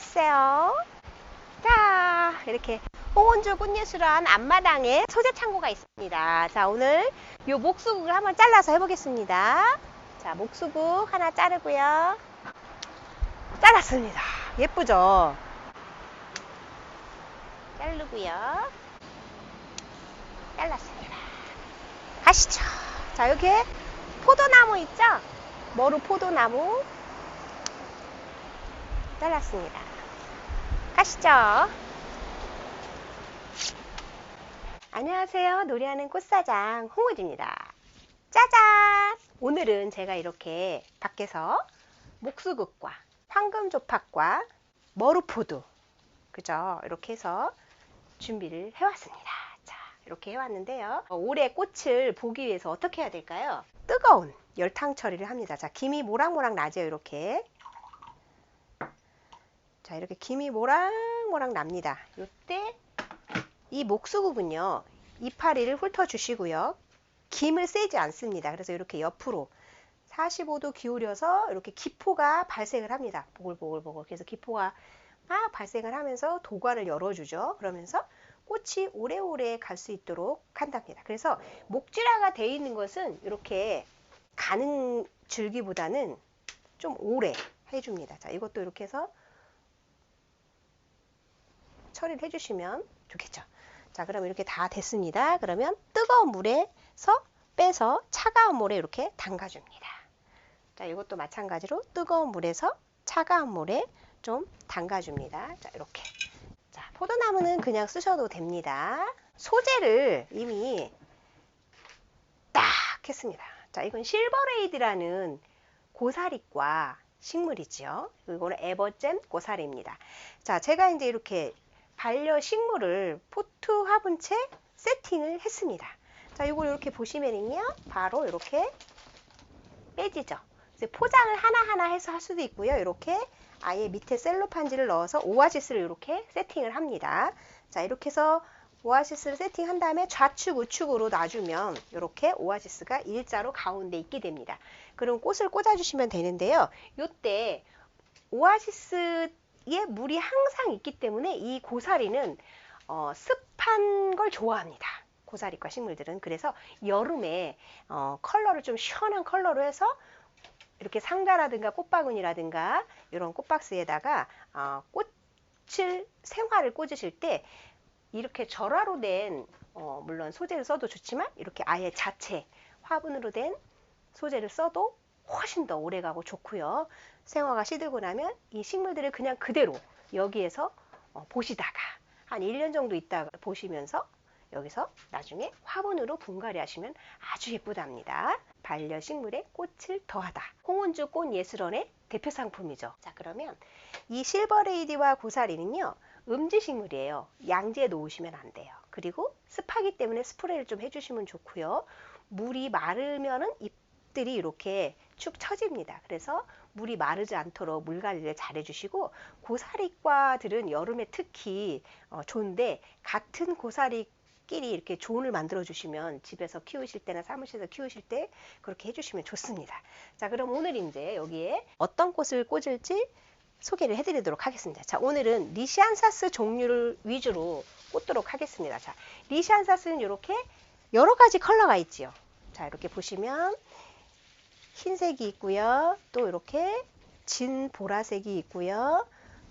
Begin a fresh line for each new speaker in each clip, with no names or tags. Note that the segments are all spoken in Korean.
안녕하세요. 자, 이렇게 홍원주 꽃예술원 앞마당에 소재 창고가 있습니다. 자, 오늘 요 목수국을 한번 잘라서 해보겠습니다. 자, 목수국 하나 자르고요. 잘랐습니다. 예쁘죠? 자르고요. 잘랐습니다. 가시죠. 자, 여기 포도나무 있죠? 머루 포도나무 잘랐습니다. 가시죠. 안녕하세요. 노래하는 꽃사장 홍우주입니다. 짜잔! 오늘은 제가 이렇게 밖에서 목수국과 황금조팝과 머루포도, 그죠? 이렇게 해서 준비를 해왔습니다. 자, 이렇게 해왔는데요. 올해 꽃을 보기 위해서 어떻게 해야 될까요? 뜨거운 열탕 처리를 합니다. 자, 김이 모락모락 나죠? 이렇게. 자, 이렇게 김이 모락모락 납니다. 이때 이 목수국은요, 이파리를 훑어주시고요. 김을 세지 않습니다. 그래서 이렇게 옆으로 45도 기울여서 이렇게 기포가 발생을 합니다. 보글보글보글. 그래서 기포가 막 발생을 하면서 도관을 열어주죠. 그러면서 꽃이 오래오래 갈 수 있도록 한답니다. 그래서 목질화가 되어 있는 것은 이렇게 가는 줄기보다는 좀 오래 해줍니다. 자, 이것도 이렇게 해서 처리를 해주시면 좋겠죠. 자, 그럼 이렇게 다 됐습니다. 그러면 뜨거운 물에서 빼서 차가운 물에 이렇게 담가줍니다. 자, 이것도 마찬가지로 뜨거운 물에서 차가운 물에 좀 담가줍니다. 자, 이렇게. 자, 포도나무는 그냥 쓰셔도 됩니다. 소재를 이미 딱 했습니다. 자, 이건 실버레이드라는 고사리과 식물이죠. 이거는 에버잼 고사리입니다. 자, 제가 이제 이렇게 반려식물을 포트 화분채 세팅을 했습니다. 자, 이걸 이렇게 보시면은요, 바로 이렇게 빼지죠. 포장을 하나하나 해서 할 수도 있고요. 이렇게 아예 밑에 셀로판지를 넣어서 오아시스를 이렇게 세팅을 합니다. 자, 이렇게 해서 오아시스를 세팅한 다음에 좌측 우측으로 놔주면 이렇게 오아시스가 일자로 가운데 있게 됩니다. 그럼 꽃을 꽂아주시면 되는데요. 이때 오아시스에 물이 항상 있기 때문에 이 고사리는 습한 걸 좋아합니다. 고사리과 식물들은. 그래서 여름에 컬러를 좀 시원한 컬러로 해서 이렇게 상자라든가 꽃바구니라든가 이런 꽃박스에다가 꽃을 생화를 꽂으실 때 이렇게 절화로 된 물론 소재를 써도 좋지만 이렇게 아예 자체 화분으로 된 소재를 써도 훨씬 더 오래가고 좋고요. 생화가 시들고 나면 이 식물들을 그냥 그대로 여기에서 보시다가 한 1년 정도 있다가 보시면서 여기서 나중에 화분으로 분갈이 하시면 아주 예쁘답니다. 반려식물에 꽃을 더하다. 홍원주 꽃예술원의 대표 상품이죠. 자, 그러면 이 실버레이디와 고사리는요, 음지식물이에요. 양지에 놓으시면 안 돼요. 그리고 습하기 때문에 스프레이를 좀 해주시면 좋고요. 물이 마르면은 잎들이 이렇게 축 처집니다. 그래서 물이 마르지 않도록 물 관리를 잘 해주시고, 고사리과들은 여름에 특히 좋은데, 같은 고사리끼리 이렇게 존을 만들어 주시면 집에서 키우실 때나 사무실에서 키우실 때 그렇게 해주시면 좋습니다. 자, 그럼 오늘 이제 여기에 어떤 꽃을 꽂을지 소개를 해드리도록 하겠습니다. 자, 오늘은 리시안사스 종류를 위주로 꽂도록 하겠습니다. 자, 리시안사스는 이렇게 여러 가지 컬러가 있지요. 자, 이렇게 보시면 흰색이 있고요. 또 이렇게 진 보라색이 있고요.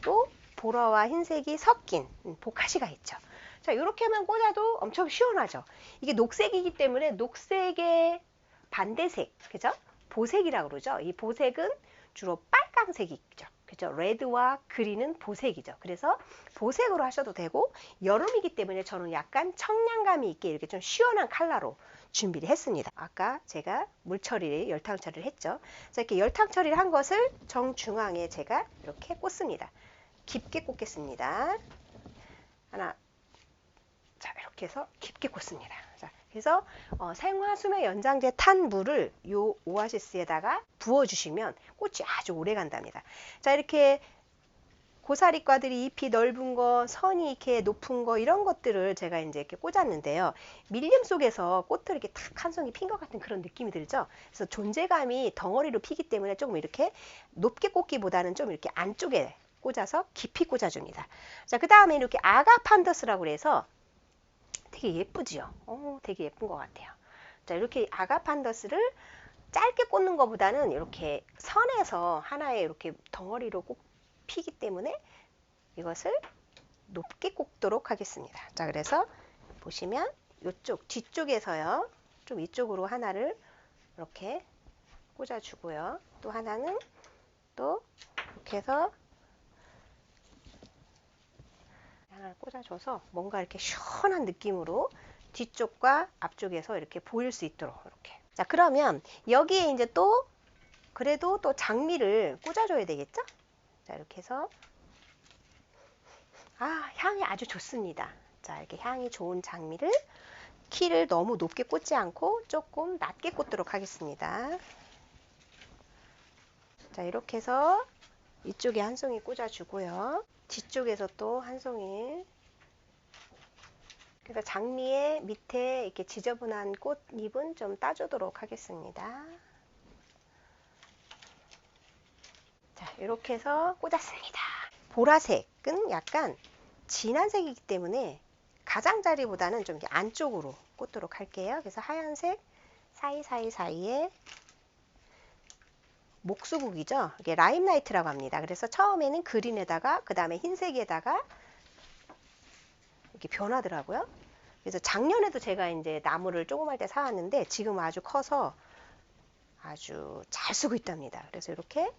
또 보라와 흰색이 섞인 보카시가 있죠. 자, 이렇게만 꽂아도 엄청 시원하죠. 이게 녹색이기 때문에 녹색의 반대색, 그죠? 보색이라고 그러죠. 이 보색은 주로 빨강색이죠. 그죠? 레드와 그린은 보색이죠. 그래서 보색으로 하셔도 되고, 여름이기 때문에 저는 약간 청량감이 있게 이렇게 좀 시원한 컬러로 준비를 했습니다. 아까 제가 물 처리를, 열탕 처리를 했죠. 자, 이렇게 열탕 처리를 한 것을 정중앙에 제가 이렇게 꽂습니다. 깊게 꽂겠습니다. 하나, 자, 이렇게 해서 깊게 꽂습니다. 자, 그래서 생화수면 연장제 탄 물을 이 오아시스에다가 부어주시면 꽃이 아주 오래 간답니다. 자, 이렇게 고사리과들이 잎이 넓은 거, 선이 이렇게 높은 거, 이런 것들을 제가 이제 이렇게 꽂았는데요. 밀림 속에서 꽃을 이렇게 탁 한 송이 핀 것 같은 그런 느낌이 들죠. 그래서 존재감이 덩어리로 피기 때문에 조금 이렇게 높게 꽂기보다는 좀 이렇게 안쪽에 꽂아서 깊이 꽂아줍니다. 자, 그 다음에 이렇게 아가판더스라고 그래서 되게 예쁘지요? 되게 예쁜 것 같아요. 자, 이렇게 아가판더스를 짧게 꽂는 것보다는 이렇게 선에서 하나의 이렇게 덩어리로 꼭 피기 때문에 이것을 높게 꽂도록 하겠습니다. 자, 그래서 보시면 이쪽 뒤쪽에서요, 좀 이쪽으로 하나를 이렇게 꽂아주고요. 또 하나는 또 이렇게 해서 하나를 꽂아줘서 뭔가 이렇게 시원한 느낌으로 뒤쪽과 앞쪽에서 이렇게 보일 수 있도록 이렇게. 자, 그러면 여기에 이제 또 그래도 또 장미를 꽂아줘야 되겠죠? 자, 이렇게 해서 향이 아주 좋습니다. 자, 이렇게 향이 좋은 장미를 키를 너무 높게 꽂지 않고 조금 낮게 꽂도록 하겠습니다. 자, 이렇게 해서 이쪽에 한 송이 꽂아주고요. 뒤쪽에서 또 한 송이. 그래서 장미의 밑에 이렇게 지저분한 꽃잎은 좀 따주도록 하겠습니다. 자, 이렇게 해서 꽂았습니다. 보라색은 약간 진한 색이기 때문에 가장자리보다는 좀 이렇게 안쪽으로 꽂도록 할게요. 그래서 하얀색 사이사이에 목수국이죠. 이게 라임라이트라고 합니다. 그래서 처음에는 그린에다가 그 다음에 흰색에다가 이렇게 변하더라고요. 그래서 작년에도 제가 이제 나무를 조그만 때 사왔는데 지금 아주 커서 아주 잘 쓰고 있답니다. 그래서 이렇게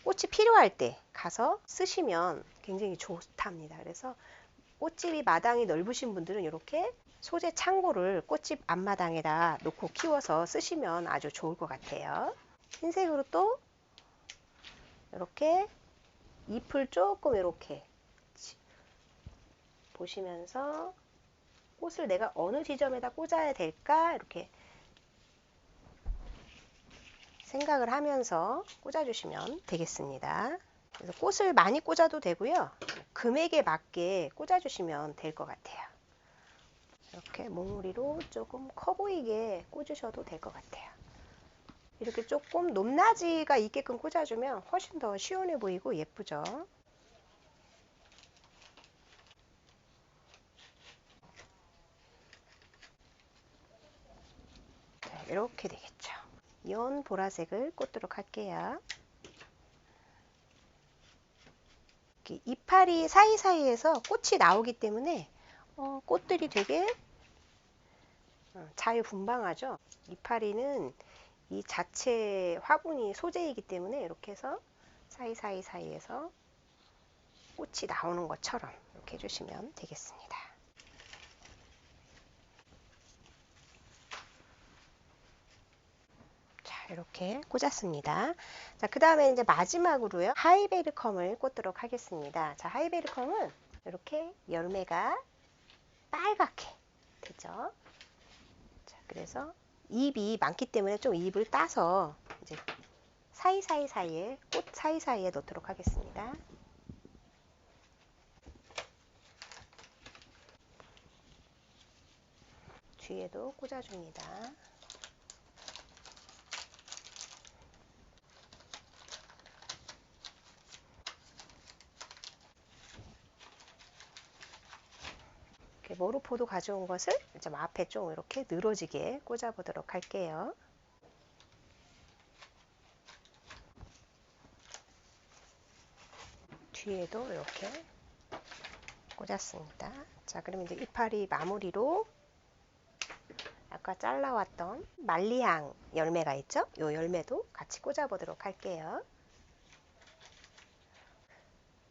꽃이 필요할 때 가서 쓰시면 굉장히 좋답니다. 그래서 꽃집이 마당이 넓으신 분들은 이렇게 소재 창고를 꽃집 앞마당에다 놓고 키워서 쓰시면 아주 좋을 것 같아요. 흰색으로 또 이렇게 잎을 조금 이렇게 보시면서 꽃을 내가 어느 지점에다 꽂아야 될까 이렇게 생각을 하면서 꽂아주시면 되겠습니다. 그래서 꽃을 많이 꽂아도 되고요. 금액에 맞게 꽂아주시면 될 것 같아요. 이렇게 몽우리로 조금 커 보이게 꽂으셔도 될 것 같아요. 이렇게 조금 높낮이가 있게끔 꽂아주면 훨씬 더 시원해 보이고 예쁘죠. 자, 이렇게 되겠죠. 연 보라색을 꽂도록 할게요. 이파리 사이사이에서 꽃이 나오기 때문에 꽃들이 되게 자유분방하죠. 이파리는 이 자체 화분이 소재이기 때문에 이렇게 해서 사이사이에서 꽃이 나오는 것처럼 이렇게 해주시면 되겠습니다. 자, 이렇게 꽂았습니다. 자, 그 다음에 이제 마지막으로요, 하이베리컴을 꽂도록 하겠습니다. 자, 하이베리컴은 이렇게 열매가 빨갛게 되죠. 자, 그래서 잎이 많기 때문에 좀 잎을 따서 이제 사이사이에 꽃 사이사이에 넣도록 하겠습니다. 뒤에도 꽂아줍니다. 이렇게 모루포도 가져온 것을 좀 앞에 좀 이렇게 늘어지게 꽂아보도록 할게요. 뒤에도 이렇게 꽂았습니다. 자, 그러면 이제 이파리 마무리로 아까 잘라왔던 말리향 열매가 있죠? 이 열매도 같이 꽂아보도록 할게요.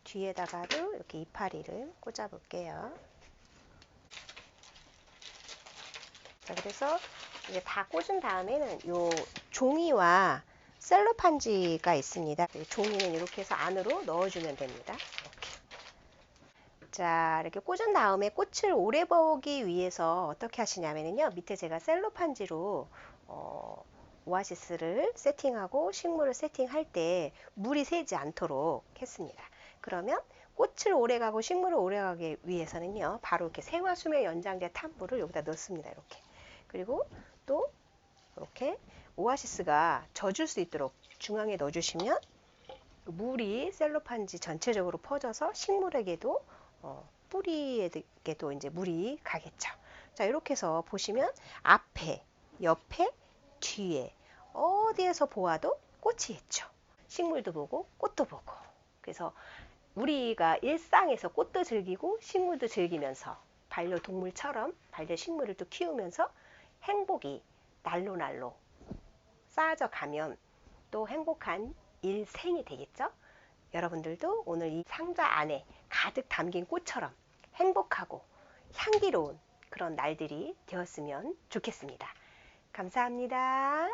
뒤에다가도 이렇게 이파리를 꽂아볼게요. 자, 그래서 이제 다 꽂은 다음에는 이 종이와 셀로판지가 있습니다. 종이는 이렇게 해서 안으로 넣어주면 됩니다. 이렇게. 자, 이렇게 꽂은 다음에 꽃을 오래 보기 위해서 어떻게 하시냐면요, 밑에 제가 셀로판지로 오아시스를 세팅하고 식물을 세팅할 때 물이 새지 않도록 했습니다. 그러면 꽃을 오래 가고 식물을 오래 가기 위해서는요, 바로 이렇게 생화수명 연장제 탐부를 여기다 넣습니다. 이렇게. 그리고 또 이렇게 오아시스가 젖을 수 있도록 중앙에 넣어주시면 그 물이 셀로판지 전체적으로 퍼져서 식물에게도 뿌리에게도 이제 물이 가겠죠. 자, 이렇게 해서 보시면 앞에, 옆에, 뒤에 어디에서 보아도 꽃이 있죠. 식물도 보고 꽃도 보고. 그래서 우리가 일상에서 꽃도 즐기고 식물도 즐기면서 반려동물처럼 반려식물을 또 키우면서 행복이 날로 날로 쌓아져 가면 또 행복한 일생이 되겠죠. 여러분들도 오늘 이 상자 안에 가득 담긴 꽃처럼 행복하고 향기로운 그런 날들이 되었으면 좋겠습니다. 감사합니다.